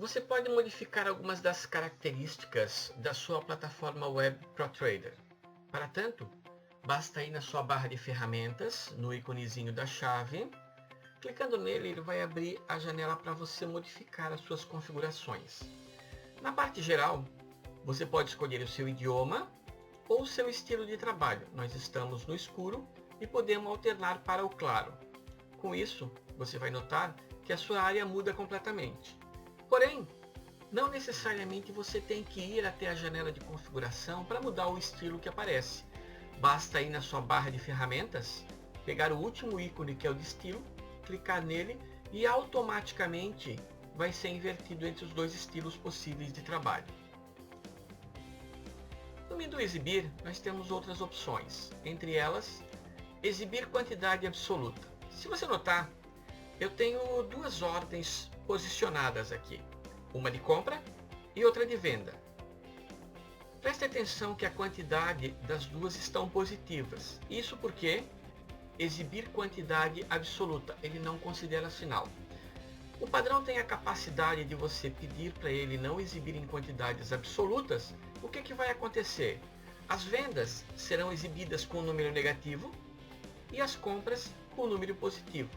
Você pode modificar algumas das características da sua plataforma web ProTrader. Para tanto, basta ir na sua barra de ferramentas, no íconezinho da chave. Clicando nele, ele vai abrir a janela para você modificar as suas configurações. Na parte geral, você pode escolher o seu idioma ou o seu estilo de trabalho. Nós estamos no escuro e podemos alternar para o claro. Com isso, você vai notar que a sua área muda completamente. Porém, não necessariamente você tem que ir até a janela de configuração para mudar o estilo que aparece. Basta ir na sua barra de ferramentas, pegar o último ícone que é o de estilo, clicar nele e automaticamente vai ser invertido entre os dois estilos possíveis de trabalho. No menu Exibir, nós temos outras opções, entre elas, Exibir quantidade absoluta. Se você notar, eu tenho duas ordens posicionadas aqui, uma de compra e outra de venda. Preste atenção que a quantidade das duas estão positivas, isso porque exibir quantidade absoluta, ele não considera sinal. O padrão tem a capacidade de você pedir para ele não exibir em quantidades absolutas. O que vai acontecer? As vendas serão exibidas com um número negativo e as compras com um número positivo.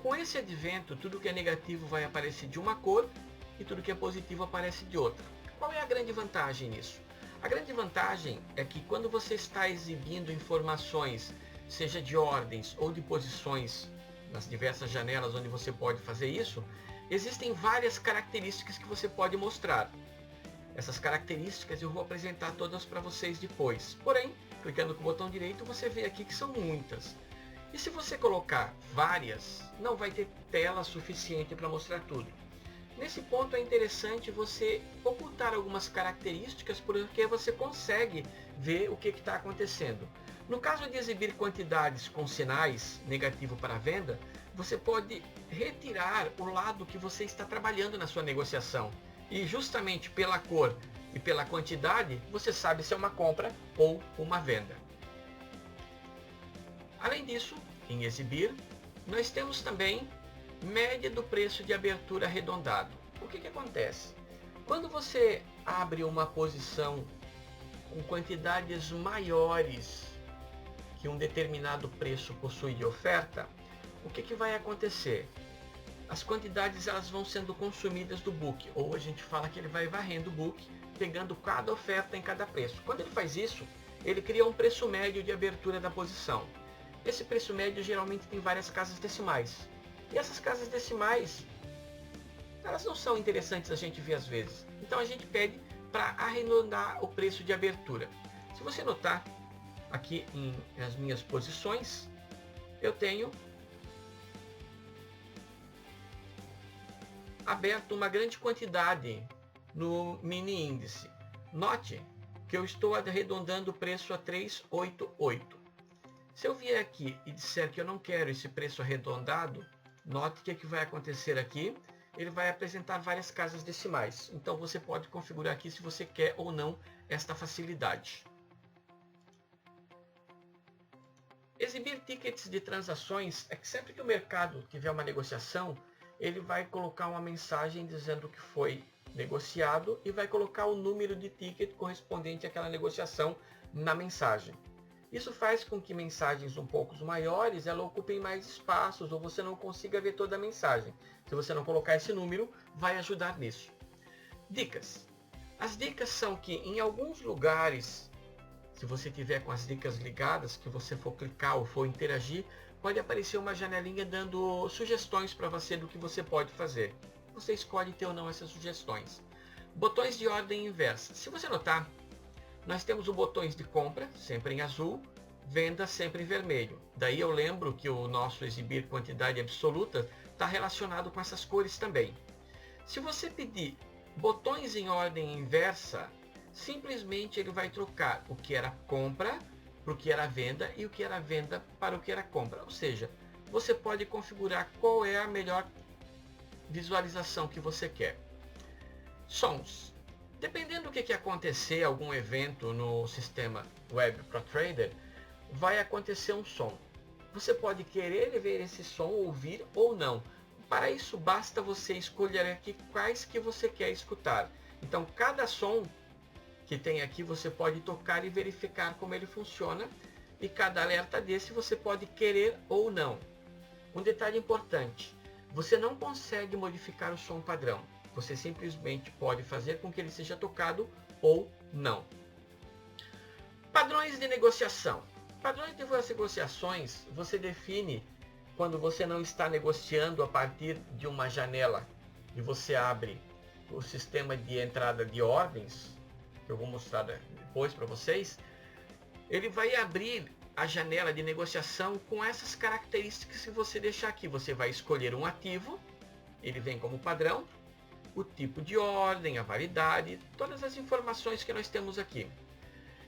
Com esse advento, tudo que é negativo vai aparecer de uma cor e tudo que é positivo aparece de outra. Qual é a grande vantagem nisso? A grande vantagem é que quando você está exibindo informações, seja de ordens ou de posições, nas diversas janelas onde você pode fazer isso, existem várias características que você pode mostrar. Essas características eu vou apresentar todas para vocês depois. Porém, clicando com o botão direito, você vê aqui que são muitas. E se você colocar várias, não vai ter tela suficiente para mostrar tudo. Nesse ponto é interessante você ocultar algumas características porque você consegue ver o que está acontecendo. No caso de exibir quantidades com sinais negativo para a venda, você pode retirar o lado que você está trabalhando na sua negociação. E justamente pela cor e pela quantidade, você sabe se é uma compra ou uma venda. Além disso, em exibir, nós temos também média do preço de abertura arredondado. O que acontece? Quando você abre uma posição com quantidades maiores que um determinado preço possui de oferta, o que vai acontecer? As quantidades elas vão sendo consumidas do book, ou a gente fala que ele vai varrendo o book, pegando cada oferta em cada preço. Quando ele faz isso, ele cria um preço médio de abertura da posição. Esse preço médio geralmente tem várias casas decimais. E essas casas decimais, elas não são interessantes a gente ver às vezes. Então a gente pede para arredondar o preço de abertura. Se você notar, aqui nas minhas posições, eu tenho aberto uma grande quantidade no mini índice. Note que eu estou arredondando o preço a 388. Se eu vier aqui e disser que eu não quero esse preço arredondado, note que vai acontecer aqui. Ele vai apresentar várias casas decimais. Então você pode configurar aqui se você quer ou não esta facilidade. Exibir tickets de transações é que sempre que o mercado tiver uma negociação, ele vai colocar uma mensagem dizendo que foi negociado e vai colocar o número de ticket correspondente àquela negociação na mensagem. Isso faz com que mensagens um pouco maiores ela ocupem mais espaços ou você não consiga ver toda a mensagem. Se você não colocar esse número, vai ajudar nisso. Dicas. As dicas são que em alguns lugares, se você tiver com as dicas ligadas, que você for clicar ou for interagir, pode aparecer uma janelinha dando sugestões para você do que você pode fazer. Você escolhe ter ou não essas sugestões. Botões de ordem inversa. Se você notar, nós temos os botões de compra, sempre em azul, venda sempre em vermelho. Daí eu lembro que o nosso exibir quantidade absoluta está relacionado com essas cores também. Se você pedir botões em ordem inversa, simplesmente ele vai trocar o que era compra para o que era venda e o que era venda para o que era compra. Ou seja, você pode configurar qual é a melhor visualização que você quer. Sons. Dependendo do que acontecer, algum evento no sistema Web ProTrader, vai acontecer um som. Você pode querer ver esse som, ouvir ou não. Para isso basta você escolher aqui quais que você quer escutar. Então cada som que tem aqui você pode tocar e verificar como ele funciona, e cada alerta desse você pode querer ou não. Um detalhe importante, você não consegue modificar o som padrão, você simplesmente pode fazer com que ele seja tocado ou não. Padrões de negociação. Padrões de negociações você define quando você não está negociando a partir de uma janela e você abre o sistema de entrada de ordens, que eu vou mostrar depois para vocês. Ele vai abrir a janela de negociação com essas características que você deixar aqui. Você vai escolher um ativo, ele vem como padrão, o tipo de ordem, a validade, todas as informações que nós temos aqui.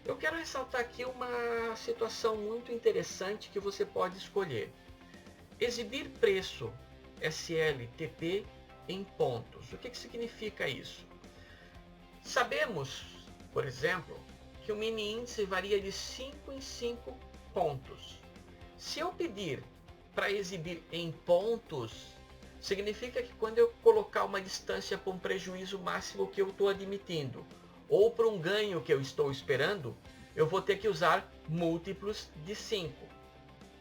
Eu quero ressaltar aqui uma situação muito interessante que você pode escolher. Exibir preço SLTP em pontos. O que significa isso? Sabemos, por exemplo, que o mini índice varia de 5 em 5 pontos. Se eu pedir para exibir em pontos, significa que quando eu colocar uma distância para um prejuízo máximo que eu estou admitindo, ou para um ganho que eu estou esperando, eu vou ter que usar múltiplos de 5.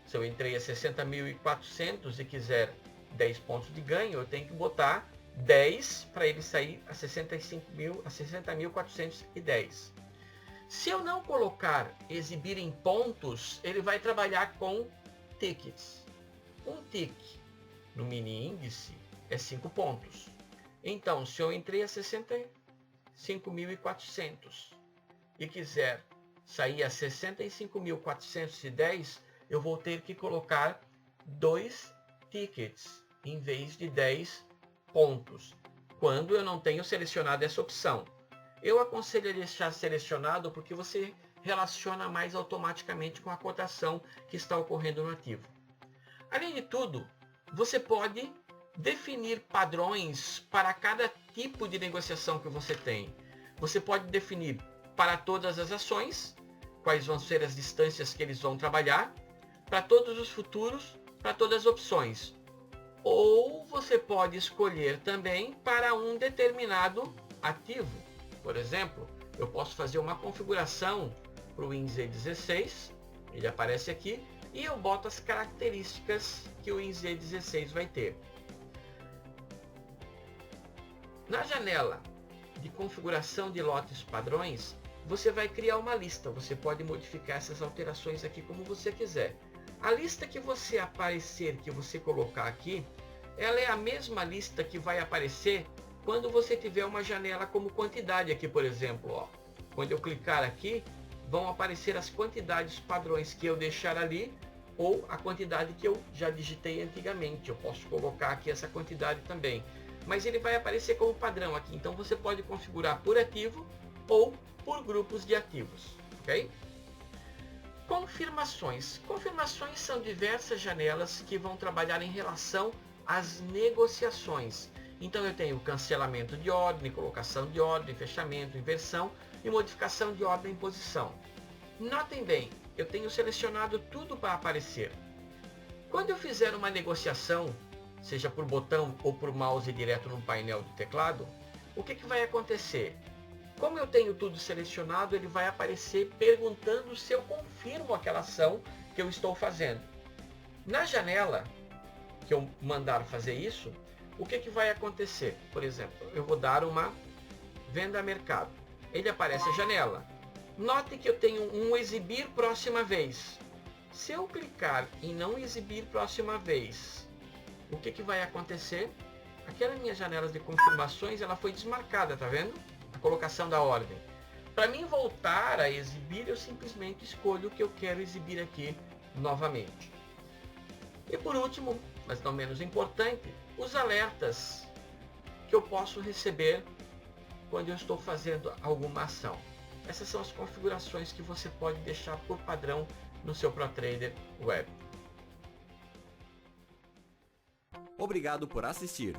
Se eu entrei a 60.400 e quiser 10 pontos de ganho, eu tenho que botar 10 para ele sair a 60.410. Se eu não colocar exibir em pontos, ele vai trabalhar com tickets. Um tick no mini índice é 5 pontos. Então, se eu entrei a 65.400 e quiser sair a 65.410, eu vou ter que colocar 2 tickets em vez de 10 pontos, quando eu não tenho selecionado essa opção. Eu aconselho a deixar selecionado porque você relaciona mais automaticamente com a cotação que está ocorrendo no ativo. Além de tudo, você pode definir padrões para cada tipo de negociação que você tem. Você pode definir para todas as ações, quais vão ser as distâncias que eles vão trabalhar, para todos os futuros, para todas as opções. Ou você pode escolher também para um determinado ativo. Por exemplo, eu posso fazer uma configuração para o INZ16, ele aparece aqui, e eu boto as características que o INZ16 vai ter. Na janela de configuração de lotes padrões, você vai criar uma lista. Você pode modificar essas alterações aqui como você quiser. A lista que você aparecer, que você colocar aqui, ela é a mesma lista que vai aparecer quando você tiver uma janela como quantidade aqui, por exemplo. Ó. Quando eu clicar aqui, vão aparecer as quantidades padrões que eu deixar ali, ou a quantidade que eu já digitei antigamente. Eu posso colocar aqui essa quantidade também. Mas ele vai aparecer como padrão aqui. Então você pode configurar por ativo ou por grupos de ativos. Ok? Confirmações. Confirmações são diversas janelas que vão trabalhar em relação às negociações. Então eu tenho cancelamento de ordem, colocação de ordem, fechamento, inversão e modificação de ordem em posição. Notem bem, eu tenho selecionado tudo para aparecer. Quando eu fizer uma negociação, seja por botão ou por mouse direto no painel do teclado, o que vai acontecer? Como eu tenho tudo selecionado, ele vai aparecer perguntando se eu confirmo aquela ação que eu estou fazendo. Na janela que eu mandar fazer isso, o que vai acontecer? Por exemplo, eu vou dar uma venda a mercado. Ele aparece a janela. Note que eu tenho um exibir próxima vez. Se eu clicar em não exibir próxima vez, o que vai acontecer? Aquela minha janela de confirmações, ela foi desmarcada, tá vendo? A colocação da ordem. Para mim voltar a exibir, eu simplesmente escolho o que eu quero exibir aqui novamente. E por último, mas não menos importante, os alertas que eu posso receber quando eu estou fazendo alguma ação. Essas são as configurações que você pode deixar por padrão no seu ProTrader Web. Obrigado por assistir.